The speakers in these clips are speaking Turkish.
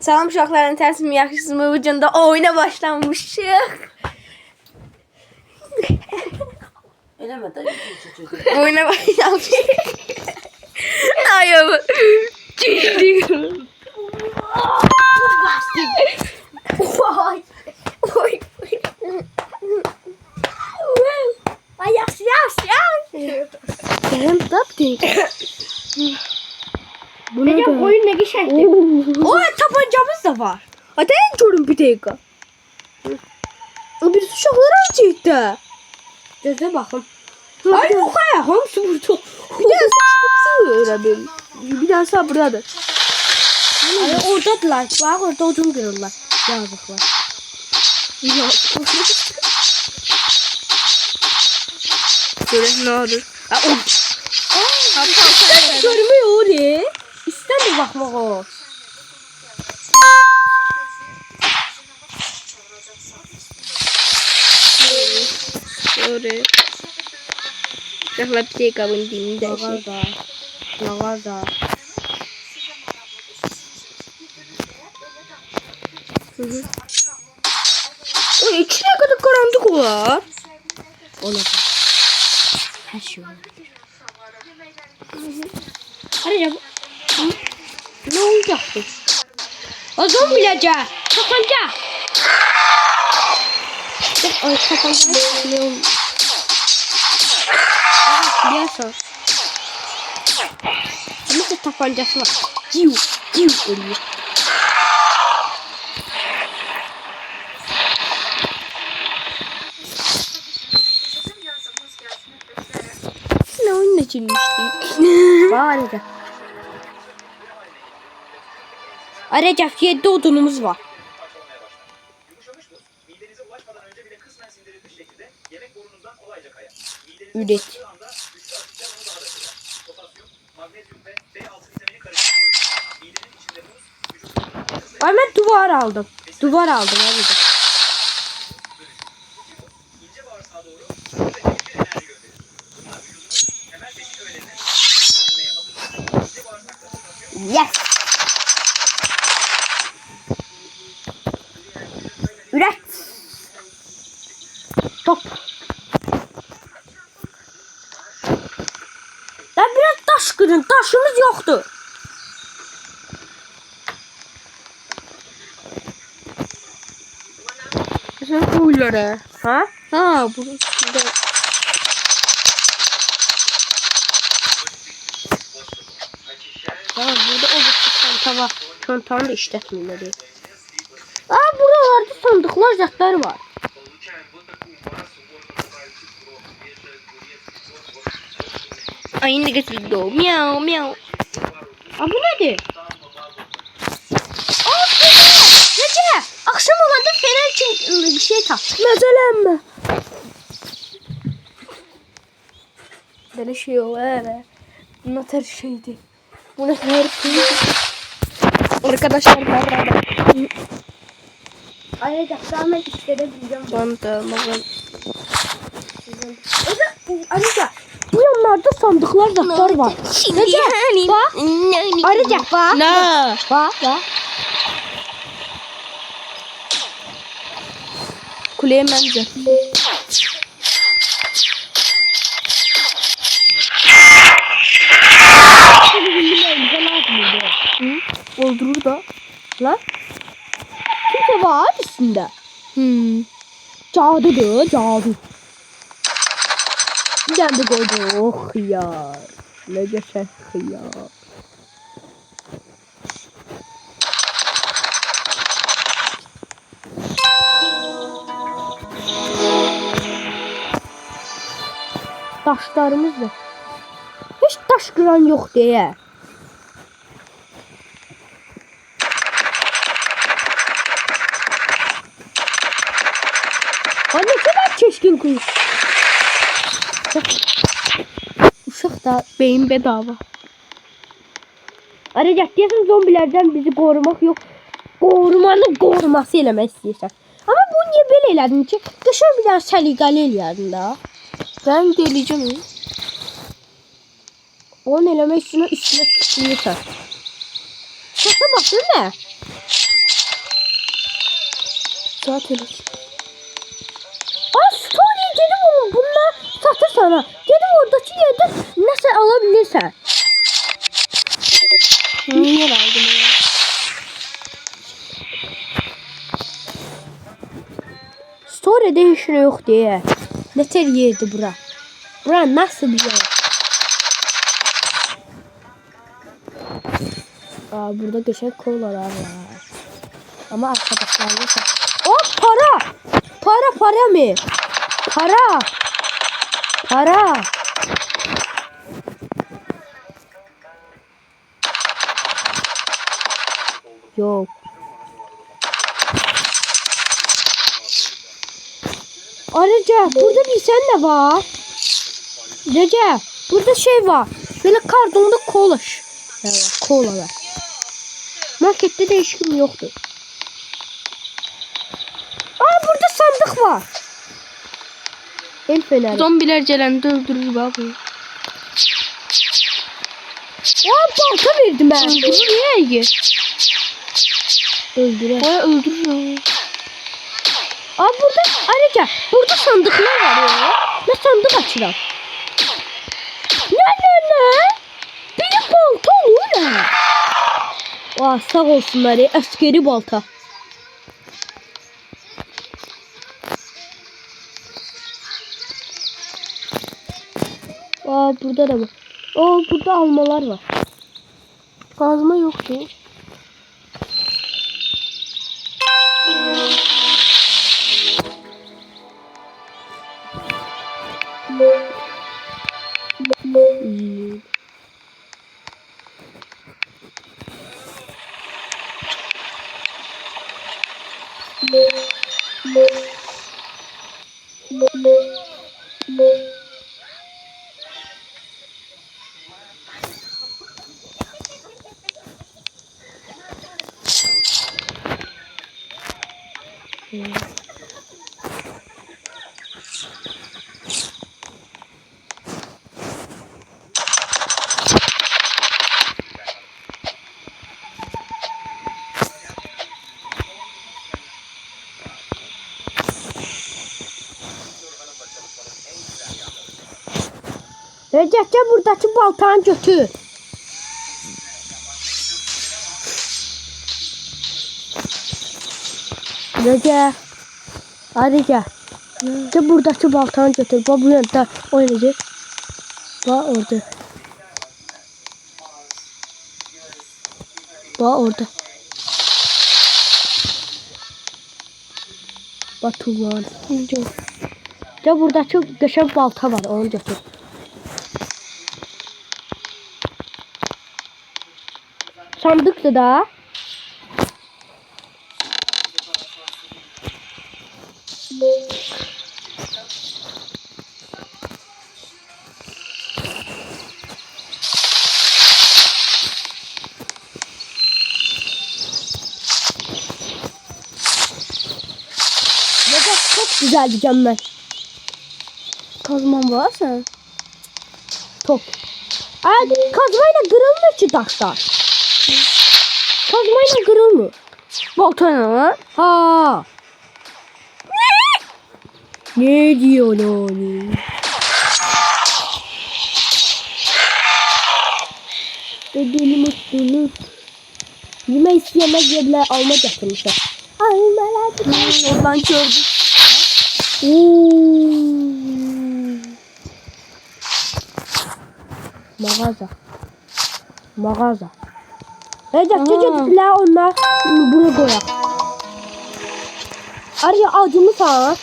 Salam uşaqların tərsimi yaxşısını ucunda oyuna başlamışıq. Eləmə də Oyuna başlamışıq. Ayol. Çişdik. Oy. Oy. Ay yaxşı. Benim taptık. Necə oyun nə qəşəngdir. Oy tapancamız da var. Hadi görün bir dəqiqə. Bir uşaqlar acıydı. Gözə baxın. Ay yok ya hamısı burada. Bir tane öyle bir tane buradadır. Ay oradadılar. Bax orada odun qırırlar. Yazıqlar. Görün ne olur. Görmüyor ne? İstəmir baxmaq o. Sorry. Uşaqlar bir şey qabın dinini dəyişir. Nağaza. O içine kadar karanlık olar. Ona bax. Hər şey olur. Araya Ne olacaktı? o zombilərcə. Tapanca. Ay kapandı. Ne oldu? Biliyorsun. Nasıl tapancası var? Ciu ölüyor. Ne oyun açılmıştı? Var Recep. Recep 7 odunumuz var. Üret. Ay ben duvar aldım. Duvar aldım Recep. Yes. Üret. Top. Ben biraz taş kırın. Taşımız yoktu. Sen kuyulara. Ha? Ha burada. Tamam burada olursa çanta var. Çantanı da işletmeleri. Aa buralarda sandıklar zatlar var. Ay ne getirdi o? Miau miau. Aa bu nedir? Aa fener! Necə? Akşam olanda fener için bir şey tap. Mesela mi? Böyle şey o evet. Bu ne tür şeydi? Bu ne tür şeydi? Arkadaşlar merhaba. Ayrıca ben isteyebileceğim. Ben de bakın. Ayrıca bu yanlarda sandıklar zatlar var. Necə? Bak. Ayrıca bak. Ne? Bak. Kuleye bence. Öldürür da. Lan. Kimse var üstünde. Cadıdır, cadı. Bir tane de koydu. Oh ya. Ne geçer ya. Taşlarımız da. Hiç taş kıran yok diye. Ay ne kadar keşkin kuyu. Uşaq da Beyin bedava. arayacaq deyəsən zombilərdən bizi qorumaq yox. Qorumanın qoruması eləmək istəyirsən. Amma bu niyə belə elədin ki? Qışın bir dənə səliqəli eləyərdin da. Ben deleyeceğim. Onu eləmək üstünə tükürürsən. Şaka baxır nə? saat elə. Story dedim oğlum bunlar satır sana. Dedim oradaki yerde nəsə alabilirsən. Niye aldım ya? Story'de heç nə yox deyə. Nətər yerdi bura? Bura nasıl bir yer? Burada geçen kolalar var. Ama arkadaşlar yoksa. Para! Para mı? Para! Yok. Recep burada bir sen de var. Recep burada şey var. Böyle kartonda kola. Kola var. Markette de hiç kim yoktu. Burada sandık var. El feneri. Zombiler gələndə öldürür bak. Balta verdim ben. Öldürür ya. Öldüre. Baya öldürür. Burada ayrıca burada sandıklar var ya. Ne sandık açıram. Ne? Bir balta olur ne? Sağ olsunlar ya. Askeri balta. Burada da var. Burada almalar var. Kazma yoktu. Recep gel buradaki baltanı götür. Recep. Hadi gel. Gel buradaki baltanı götür. Bak bu yanda oynayacak. Bak orada. Bak orada. Bak tuğlan. Gel buradaki geçen balta var. Onu götür. Sandıktı da. Çok güzel diyeceğim ben. Kazman var sen. Top. Kazmayla kırılmıyor ki taşlar. Kazmayla kırılmıyor. Baltayla var. Ha. Ne diyor lan? Ödülü mutluluk. Yeme isteyenler yerler alma getirmişler. Almalar. Oradan gördüm. Mağaza. Recep çocuklar onlar bunu koyak. Araya adımı sağ.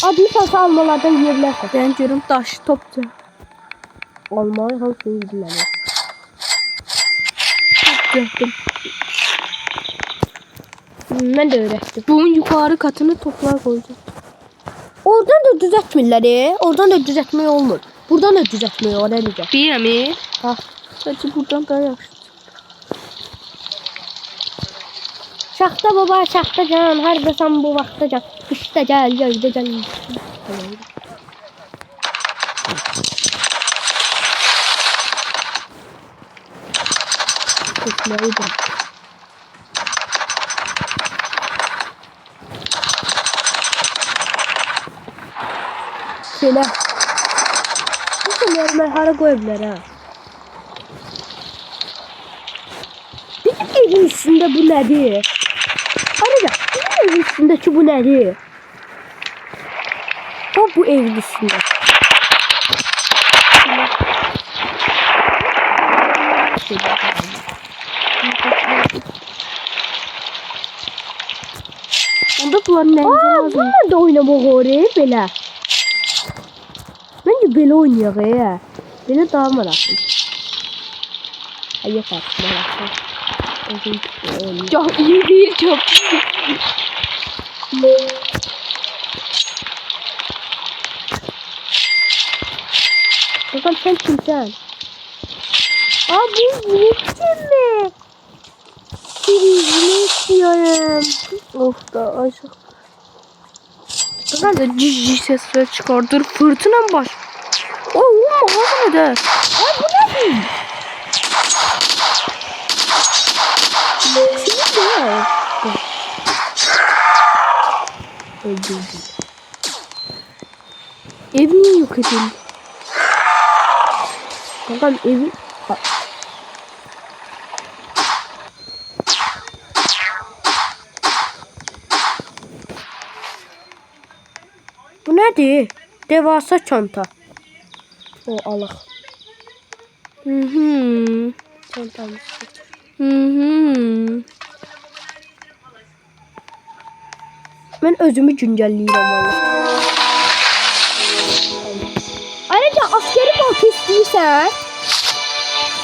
Adımı sağ almalardan yerlerse. Ben görüm daş toptu. Almayı hangisini bilmem. Gördüm. Ben de öğrettim. Bunun yukarı katını toplar koyacağız. Oradan da düzeltmirlər. Oradan da düzeltmək olmur. Buradan da düzeltmək var Recep. Bilirəm. Ha. Sadece buradan daha yaxşı. Şaxta baba, şaxta can, hardasan bu vaxta can. Qışda gəl, yazda gəl. Tutmayı bırak. şeyler. Bu şeyleri ben hara koyabilir ha. Bizim evin üstünde bu nedir? Ayrıca bizim evin üstündeki bu nedir? Bu evin üstünde. Onda bunların ne lazım? Bunlar da oynamaq oraya belə. Bence belə oynayaq ya. Belə daha maraqlı. Ay yok artık maraqlı. Çok iyi bir çok. Bakalım sen kimsen? Aa bu kim mi? Birini istiyorum. Of da aşık. Ben de cici sesler çıkardır. Fırtına baş. O mağaza ne? Aa bu ne? Kim ya? Öldürdüm. Evini yok edin. Bakalım evi... Bu nedir? Devasa çanta. O Allah. Çantamız. Ben özümü güncelleyirəm valla. Ayrıca askeri balta istəyirsən?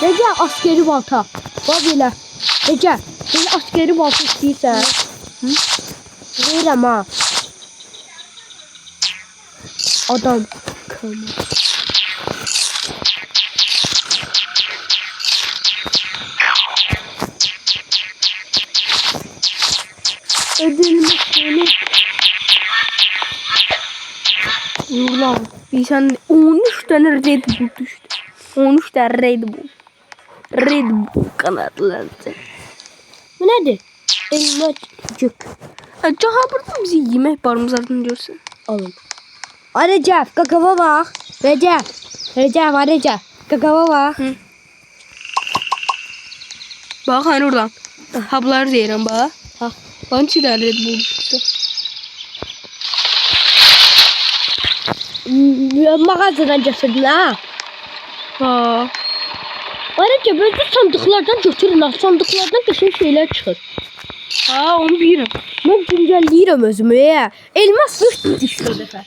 Necə askeri balta? Bax belə. Necə? Belə askeri balta istəyirsən? Verirəm ha. Adam kırmızı. Ödülmesini. Ulan bir sen 13 tane Red Bull düştü. 13 tane Red Bull. Red Bull kanatlandı. Bu nedir? Elmacık. Caha burada bizi yemek barımızdan görsün. Alın. Recep kakava bak. Recep. Recep. Kakava bak. Hı. Bak hani oradan. Hablar diyelim bak. Ha. Ben çi tane Red Bull düştü. Mağazadan getirdin ha. Ha. Ayrıca böyle sandıklardan götürün ha. Sandıklardan geçen şeyler çıkır. Ha onu bilirim. Ben güncelleyirəm özümü ya. Elmas düştü o defa.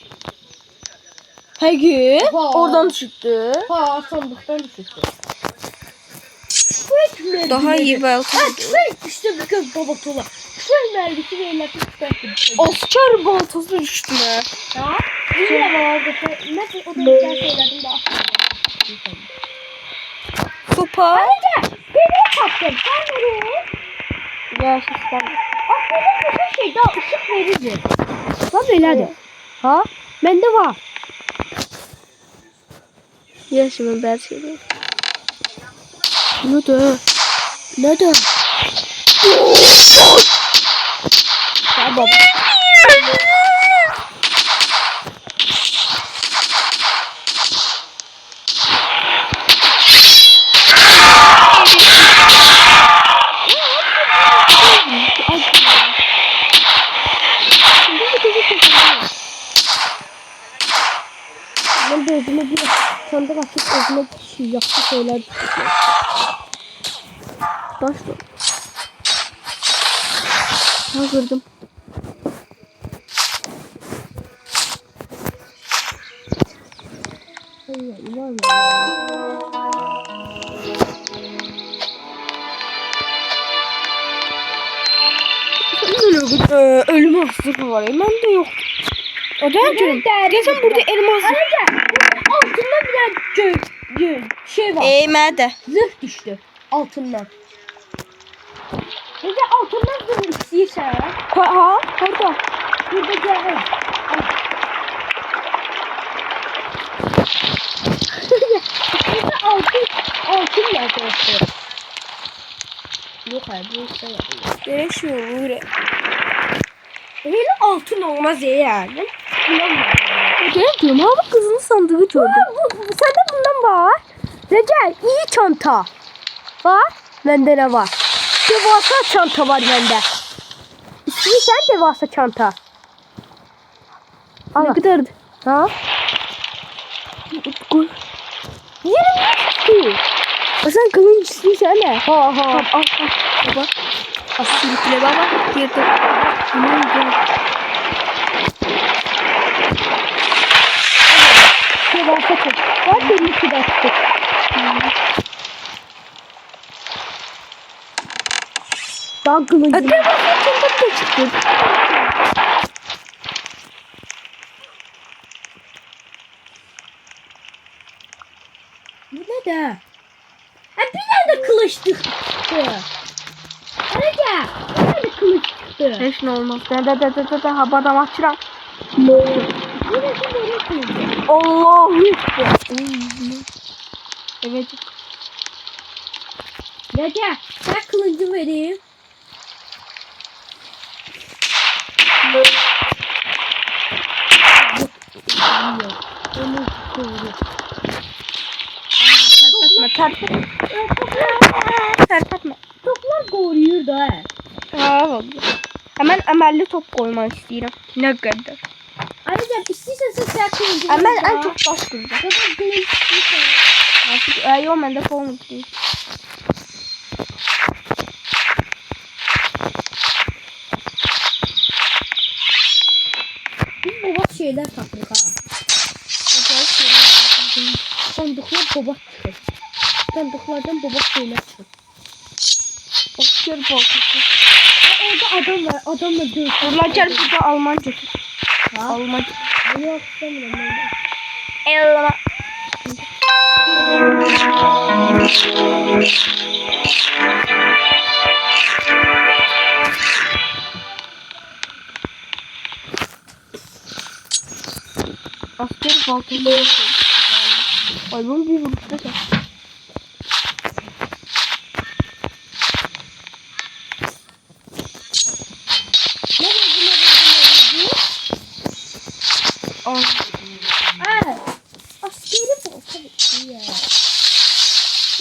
Peki. Ha. Oradan çıktı. Ha sandıktan düştü. Daha iyi belki. Ha tüfek düştü bir kız babatola. Tüfek mermisi ve elması tüfek düştü. Asker baltası düştü ne? Ha? İyi ama orada. Nasıl o da güzel söyledim daha. Sopa. Ayrıca beni kaptın. Sen nereye? Ya sistem. Bak benim bir şey daha ışık verici. Bak belədir. Ha? Bende var. Yaşımın belki de. Ne de? Ne de? Tamam. Ben de özüme bir sandık açıp özüme bir şey yaptı şeyler düşürmek. Başla. Hazırdım. Var mı? Ölüm hastalığı var. Ben de yok. O da canım. Geçen burada elmas. Ayrıca altından bir şey var. Eğmedi. Zırh düştü altından. Bir de altından zırh istəyirsən. Ha. Orada. Burada gəlir. Burada altın yazıyor. Yok hayır bu işte yapıyor. Gerekiyor buraya. Öyle altın olmaz yani. Bulamıyorum. Ne diyorum abi, kızın sandığı gördüm. Sende bundan var. Recep iyi çanta. Var. Bende ne var? Devasa çanta var bende. İstiyorsan devasa çanta. Ne kadardı? Ha? Koy. 20 Sen kılınç istesene. Ha ha. Al. Baba. Aslında baba. Girdi. Aman gel. Devasa çanta. Var benim iki dakika. Daha kılıcım. Devasa çanta da çıktı. Bu ne de? Ha bir tane kılıç çıktı. Recep. Bir tane kılıç çıktı. Hiç ne olmaz. De habadan açıram. Allahu Ekber. Evet. Recep. Ben kılıcı vereyim. Terpetme. Toplar koruyor da. Ha, hemen emelli top koymak istiyorum. Ne kadar? Ayrıca istiyorsan sen kılıcı Hemen en çok baş kırdı. Tamam kılıcı istiyorsan. Artık yok bende form değil. Biz baba şeyler taktık ha. Sandıklar baba çıkıyor. Sandıklardan baba şeyler çıkıyor. Asker baltası. Orada adam var. Adamla dövüş. Bunlar gel burada Almanca. Ha? Almanca. Yok istemiyorum ben de. Elma. Asker baltası. Ay bunu bir vuruşta sen. Al. Evet. Askeri balta bitti ya.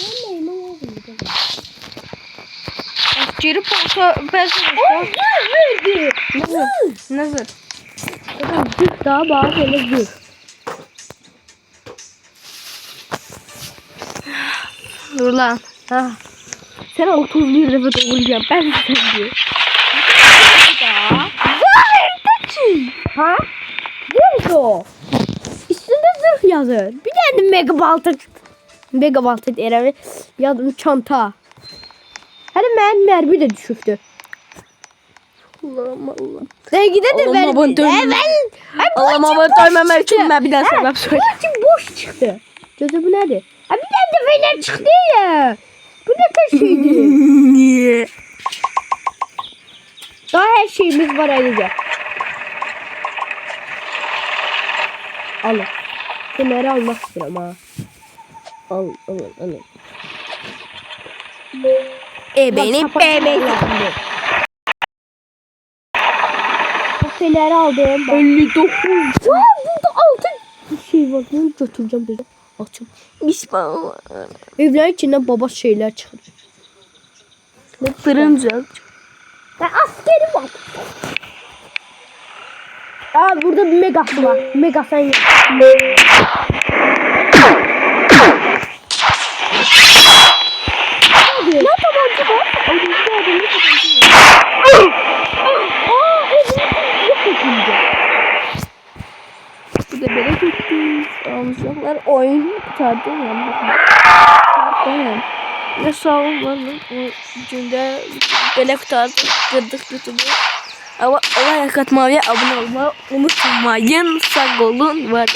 Ben neyim oldu? Askeri balta bezir. Verdi. Nazır. Adam zırt daha bağlı böyle zırt. Dur lan. Ha. Sen 31 defa doğuracağım. Ben sen diyor. Ha? Zırh o. Üstünde zırh yazıyor. Bir tane mega balta çıktı. Mega balta değil. Yazdım çanta. Hadi mermi de düşüktü. Allah'ım Allah. Sevgide de Allah'ım ben. aman dönme. Allah'ım aman dönmemek için ben bir daha sebep söyleyeyim. Bu için boş çıktı. Gözü bu nedir? Ha bir tane de fener çıktı ya. Bu ne kadar şeydi. Niye? Daha her şeyimiz var ayrıca. Alın. Feneri almak istiyorum ha. Al. Benim bebeğim. Bu feneri aldım. 59. Vay burada altın bir şey var. Bunu götüreceğim böyle. Açım. Bismillah. Evlerin içinden baba şeyler çıkıyor. Fırıncı. Ben askeri var. Aa burada bir megası var. Mega sen yok. Ne tabanca var? Bu da böyle gitti. Almışlar. Oyun kurtardı yani. Kurtardı. Ne sağ olun. O günde böyle kurtardı. Kırdık YouTube'u. Ama like atmayı, abone olmayı unutmayın. Sağ olun. Var.